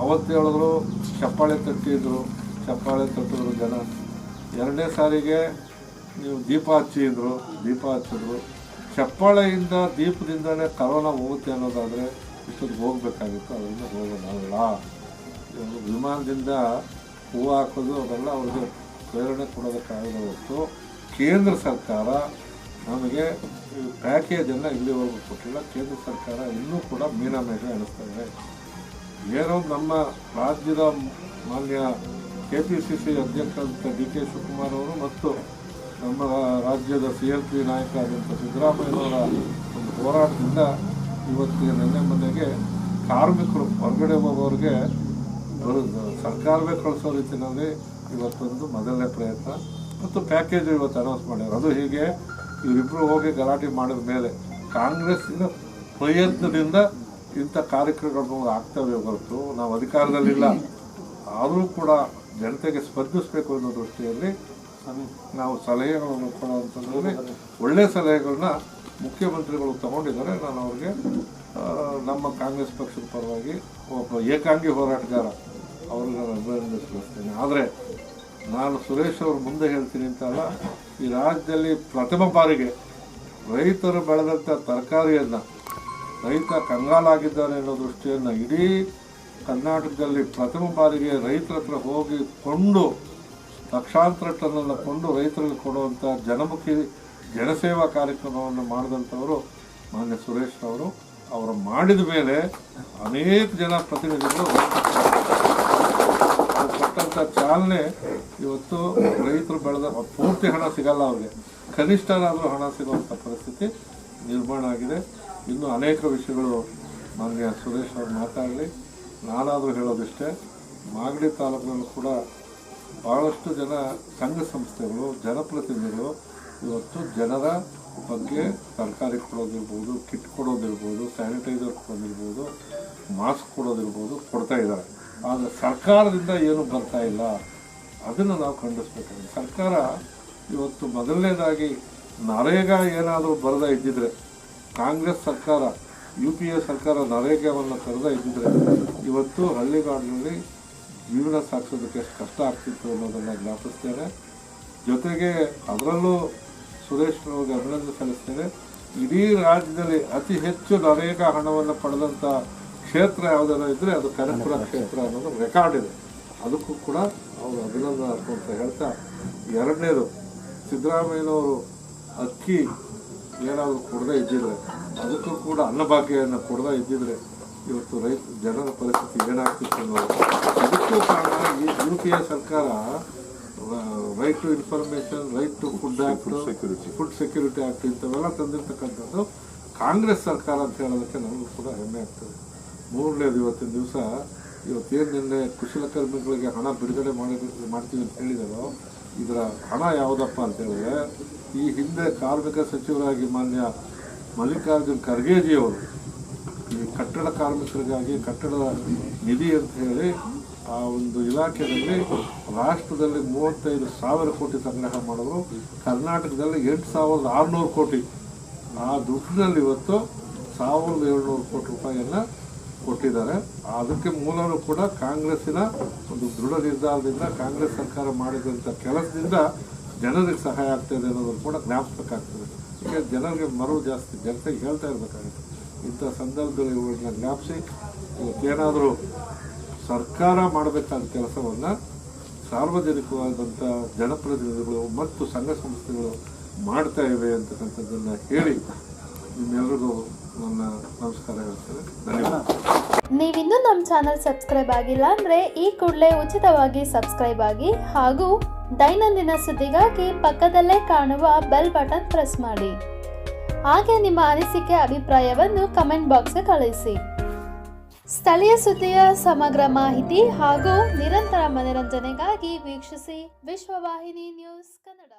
ಅವತ್ತು ಹೇಳಿದ್ರು ಚಪ್ಪಾಳೆ ತಟ್ಟಿದ್ರು ಜನ. 2ನೇ ಸಾರಿಗೆ ನೀವು ದೀಪ ಹಚ್ಚಿದ್ರು, ದೀಪ ಹಚ್ಚಿದ್ರು. ಚಪ್ಪಾಳೆಯಿಂದ ದೀಪದಿಂದಲೇ ಕರೋನಾ ಹೋಗುತ್ತೆ ಅನ್ನೋದಾದರೆ ಇಷ್ಟೊತ್ತಿಗೆ ಹೋಗಬೇಕಾಗಿತ್ತು, ಅದರಿಂದ ಹೋಗೋದಾಗಲ್ಲ. ವಿಮಾನದಿಂದ ಹೂವು ಹಾಕೋದು ಅದೆಲ್ಲ ಅವ್ರಿಗೆ ಪ್ರೇರಣೆ ಕೊಡೋದಕ್ಕಾಗಲ್ಲ ಹೊರತು ಕೇಂದ್ರ ಸರ್ಕಾರ ನಮಗೆ ಪ್ಯಾಕೇಜನ್ನು ಇಲ್ಲಿವರೆಗೂ ಕೊಟ್ಟಿಲ್ಲ. ಕೇಂದ್ರ ಸರ್ಕಾರ ಇನ್ನೂ ಕೂಡ ಮೀನಾಮೇಷ ಎಣಿಸ್ತಾ ಇದೆ. ಏನೋ ನಮ್ಮ ರಾಜ್ಯದ ಮಾನ್ಯ KPCC ಅಧ್ಯಕ್ಷರಾದಂಥ DK ಶಿವಕುಮಾರ್ ಅವರು ಮತ್ತು ನಮ್ಮ ರಾಜ್ಯದ CLP ನಾಯಕ ಆದಂಥ ಸಿದ್ದರಾಮಯ್ಯನವರ ಒಂದು ಹೋರಾಟದಿಂದ ಇವತ್ತಿಗೆ ನಿನ್ನೆ ಮೊನ್ನೆಗೆ ಕಾರ್ಮಿಕರು ಹೊರಗಡೆ ಹೋಗೋರಿಗೆ ಸರ್ಕಾರವೇ ಕಳಿಸೋ ರೀತಿಯಲ್ಲಿ ಇವತ್ತೊಂದು ಮೊದಲನೇ ಪ್ರಯತ್ನ ಮತ್ತು ಪ್ಯಾಕೇಜ್ ಇವತ್ತು ಅನೌನ್ಸ್ ಮಾಡ್ಯಾರ. ಅದು ಹೀಗೆ ಇವರಿಬ್ಬರು ಹೋಗಿ ಗಲಾಟೆ ಮಾಡಿದ ಮೇಲೆ ಕಾಂಗ್ರೆಸ್ಸಿನ ಪ್ರಯತ್ನದಿಂದ ಇಂಥ ಕಾರ್ಯಕ್ರಮಗಳು ಆಗ್ತವೆ ಹೊರತು ನಾವು ಅಧಿಕಾರದಲ್ಲಿಲ್ಲ. ಆದರೂ ಕೂಡ ಜನತೆಗೆ ಸ್ಪಂದಿಸಬೇಕು ಅನ್ನೋ ದೃಷ್ಟಿಯಲ್ಲಿ ನಾವು ಸಲಹೆಗಳನ್ನು ಕೊಡುವಂಥದ್ರಲ್ಲಿ ಒಳ್ಳೆಯ ಸಲಹೆಗಳನ್ನ ಮುಖ್ಯಮಂತ್ರಿಗಳು ತಗೊಂಡಿದ್ದಾರೆ. ನಾನು ಅವ್ರಿಗೆ ನಮ್ಮ ಕಾಂಗ್ರೆಸ್ ಪಕ್ಷದ ಪರವಾಗಿ ಒಬ್ಬ ಏಕಾಂಗಿ ಹೋರಾಟಗಾರ ಅವ್ರಿಗೆ ನಾನು ಅಭಿನಂದಿಸ್ತೀನಿ. ಆದರೆ ನಾನು ಸುರೇಶ್ ಅವ್ರ ಮುಂದೆ ಹೇಳ್ತೀನಿ ಅಂತಲ್ಲ, ಈ ರಾಜ್ಯದಲ್ಲಿ ಪ್ರಥಮ ಬಾರಿಗೆ ರೈತರು ಬೆಳೆದಂಥ ತರಕಾರಿಯನ್ನು ರೈತ ಕಂಗಾಲಾಗಿದ್ದಾನೆ ಅನ್ನೋ ದೃಷ್ಟಿಯನ್ನು ಇಡೀ ಕರ್ನಾಟಕದಲ್ಲಿ ಪ್ರಥಮ ಬಾರಿಗೆ ರೈತರ ಹತ್ರ ಹೋಗಿ ಕೊಂಡು ಲಕ್ಷಾಂತರ ಟನ್ನನ್ನು ಕೊಂಡು ರೈತರಿಗೆ ಕೊಡುವಂಥ ಜನಮುಖಿ ಜನಸೇವಾ ಕಾರ್ಯಕ್ರಮವನ್ನು ಮಾಡಿದಂಥವರು ಮಾನ್ಯ ಸುರೇಶ್ ಅವರು ಮಾಡಿದ ಮೇಲೆ ಅನೇಕ ಜನ ಪ್ರತಿನಿಧಿಗಳು ಕೊಟ್ಟಂಥ ಚಾಲನೆ ಇವತ್ತು ರೈತರು ಬೆಳೆದ ಪೂರ್ತಿ ಹಣ ಸಿಗಲ್ಲ ಅವ್ರಿಗೆ, ಕನಿಷ್ಠನಾದರೂ ಹಣ ಸಿಗುವಂಥ ಪರಿಸ್ಥಿತಿ ನಿರ್ಮಾಣ ಆಗಿದೆ. ಇನ್ನೂ ಅನೇಕ ವಿಷಯಗಳು ಮಾನ್ಯ ಸುರೇಶ್ ಅವರು ಮಾತಾಡಲಿ. ನಾನಾದರೂ ಹೇಳೋದಿಷ್ಟೇ, ಮಾಗಡಿ ತಾಲೂಕಿನಲ್ಲೂ ಕೂಡ ಭಾಳಷ್ಟು ಜನ ಸಂಘ ಸಂಸ್ಥೆಗಳು ಜನಪ್ರತಿನಿಧಿಗಳು ಇವತ್ತು ಜನರ ಬಗ್ಗೆ ತರಕಾರಿ ಕೊಡೋದಿರ್ಬೋದು, ಕಿಟ್ ಕೊಡೋದಿರ್ಬೋದು, ಸ್ಯಾನಿಟೈಸರ್ ಕೊಡೋದಿರ್ಬೋದು, ಮಾಸ್ಕ್ ಕೊಡೋದಿರ್ಬೋದು ಕೊಡ್ತಾ ಇದ್ದಾರೆ. ಆದರೆ ಸರ್ಕಾರದಿಂದ ಏನೂ ಬರ್ತಾ ಇಲ್ಲ. ಅದನ್ನು ನಾವು ಖಂಡಿಸ್ಬೇಕಾಗಿದೆ. ಸರ್ಕಾರ ಇವತ್ತು ಮೊದಲನೇದಾಗಿ ನರೇಗಾ ಏನಾದರೂ ಬರದೇ ಇದ್ದಿದ್ರೆ, ಕಾಂಗ್ರೆಸ್ ಸರ್ಕಾರ UPA ಸರ್ಕಾರ ನರೇಗಾವನ್ನು ತರದೇ ಇದ್ದಿದ್ರೆ ಇವತ್ತು ಹಳ್ಳಿಗಾಡಿನಲ್ಲಿ ಜೀವನ ಸಾಗಿಸೋದಕ್ಕೆ ಎಷ್ಟು ಕಷ್ಟ ಆಗ್ತಿತ್ತು ಅನ್ನೋದನ್ನು ಜ್ಞಾಪಿಸ್ತೇನೆ. ಜೊತೆಗೆ ಅದರಲ್ಲೂ ಸುರೇಶ್ ಅವ್ರಿಗೆ ಅಭಿನಂದನೆ ಸಲ್ಲಿಸ್ತೇನೆ. ಇಡೀ ರಾಜ್ಯದಲ್ಲಿ ಅತಿ ಹೆಚ್ಚು ನರೇಗಾ ಹಣವನ್ನು ಪಡೆದಂಥ ಕ್ಷೇತ್ರ ಯಾವುದಾದ್ರು ಇದ್ದರೆ ಅದು ಕನಕಪುರ ಕ್ಷೇತ್ರ ಅನ್ನೋದು ರೆಕಾರ್ಡ್ ಇದೆ. ಅದಕ್ಕೂ ಕೂಡ ಅವರು ಅಭಿನಂದನೆ ಅಂತ ಹೇಳ್ತಾ, ಎರಡನೇದು ಸಿದ್ದರಾಮಯ್ಯನವರು ಅಕ್ಕಿ ಏನಾದರೂ ಕೊಡದೇ ಇದ್ದಿದ್ರೆ, ಅದಕ್ಕೂ ಕೂಡ ಅನ್ನಭಾಗ್ಯವನ್ನು ಕೊಡದೇ ಇದ್ದಿದ್ರೆ ಇವತ್ತು ಜನರ ಪರಿಸ್ಥಿತಿ ಏನಾಗ್ತಿತ್ತು ಅನ್ನೋದು. ಅದಕ್ಕೂ ಕಾರಣ ಈ UPA ಸರ್ಕಾರ right to information, right to food act, food security act ಇಂಥವೆಲ್ಲ ತಂದಿರ್ತಕ್ಕಂಥದ್ದು ಕಾಂಗ್ರೆಸ್ ಸರ್ಕಾರ ಅಂತ ಹೇಳೋದಕ್ಕೆ ನಮಗೂ ಕೂಡ ಹೆಮ್ಮೆ ಆಗ್ತದೆ. ಮೂರನೇದು ಇವತ್ತಿನ ದಿವಸ ಇವತ್ತೇನು ನಿನ್ನೆ ಕುಶಲಕರ್ಮಿಗಳಿಗೆ ಹಣ ಬಿಡುಗಡೆ ಮಾಡ್ತೀವಿ ಅಂತ ಹೇಳಿದಾರೋ, ಇದರ ಹಣ ಯಾವುದಪ್ಪ ಅಂತ ಹೇಳಿದ್ರೆ, ಈ ಹಿಂದೆ ಕಾರ್ಮಿಕ ಸಚಿವರಾಗಿ ಮಾನ್ಯ ಮಲ್ಲಿಕಾರ್ಜುನ್ ಖರ್ಗೆಜಿಯವರು ಈ ಕಟ್ಟಡ ಕಾರ್ಮಿಕರಿಗಾಗಿ ಕಟ್ಟಡದ ನಿಧಿ ಅಂತ ಹೇಳಿ ಆ ಒಂದು ಇಲಾಖೆಯಲ್ಲಿ ರಾಷ್ಟ್ರದಲ್ಲಿ 35,000 ಕೋಟಿ ಸಂಗ್ರಹ ಮಾಡಿದ್ರು. ಕರ್ನಾಟಕದಲ್ಲಿ 8,600 ಕೋಟಿ. ಆ ದುಡ್ಡಿನಲ್ಲಿ ಇವತ್ತು 1,700 ಕೋಟಿ ರೂಪಾಯಿಯನ್ನು ಕೊಟ್ಟಿದ್ದಾರೆ. ಅದಕ್ಕೆ ಮೂಲನೂ ಕೂಡ ಕಾಂಗ್ರೆಸ್ಸಿನ ಒಂದು ದೃಢ ನಿರ್ಧಾರದಿಂದ, ಕಾಂಗ್ರೆಸ್ ಸರ್ಕಾರ ಮಾಡಿದಂಥ ಕೆಲಸದಿಂದ ಜನರಿಗೆ ಸಹಾಯ ಆಗ್ತಾಯಿದೆ ಅನ್ನೋದನ್ನು ಕೂಡ ಜ್ಞಾಪಿಸಬೇಕಾಗ್ತದೆ. ಈಗ ಜನರಿಗೆ ಮರಳು ಜಾಸ್ತಿ, ಜನತೆಗೆ ಹೇಳ್ತಾ ಇರಬೇಕಾಗುತ್ತೆ. ಇಂಥ ಸಂದರ್ಭದಲ್ಲಿ ಇವುಗಳನ್ನ ಜ್ಞಾಪಿಸಿ ಇವತ್ತೇನಾದರೂ ಸರ್ಕಾರ ಮಾಡಬೇಕಾದ ಕೆಲಸವನ್ನು ಸಾರ್ವಜನಿಕವಾದಂಥ ಜನಪ್ರತಿನಿಧಿಗಳು ಮತ್ತು ಸಂಘ ಸಂಸ್ಥೆಗಳು ಮಾಡ್ತಾ ಇವೆ ಅಂತಕ್ಕಂಥದ್ದನ್ನು ಹೇಳಿ ನಿಮ್ಮೆಲ್ಲರಿಗೂ ನನ್ನ ನಮಸ್ಕಾರ ಹೇಳ್ತೇನೆ. ಧನ್ಯವಾದ. ನೀವಿನ್ನೂ ನಮ್ಮ ಚಾನಲ್ ಸಬ್ಸ್ಕ್ರೈಬ್ ಆಗಿಲ್ಲ ಅಂದರೆ ಈ ಕೂಡಲೇ ಉಚಿತವಾಗಿ ಸಬ್ಸ್ಕ್ರೈಬ್ ಆಗಿ ಹಾಗೂ ದೈನಂದಿನ ಸುದ್ದಿಗಾಗಿ ಪಕ್ಕದಲ್ಲೇ ಕಾಣುವ ಬೆಲ್ ಬಟನ್ ಪ್ರೆಸ್ ಮಾಡಿ. ಹಾಗೆ ನಿಮ್ಮ ಅನಿಸಿಕೆ ಅಭಿಪ್ರಾಯವನ್ನು ಕಮೆಂಟ್ ಬಾಕ್ಸ್ಗೆ ಕಳಿಸಿ. ಸ್ಥಳೀಯ ಸುದ್ದಿಯ ಸಮಗ್ರ ಮಾಹಿತಿ ಹಾಗೂ ನಿರಂತರ ಮನರಂಜನೆಗಾಗಿ ವೀಕ್ಷಿಸಿ ವಿಶ್ವವಾಹಿನಿ ನ್ಯೂಸ್ ಕನ್ನಡ.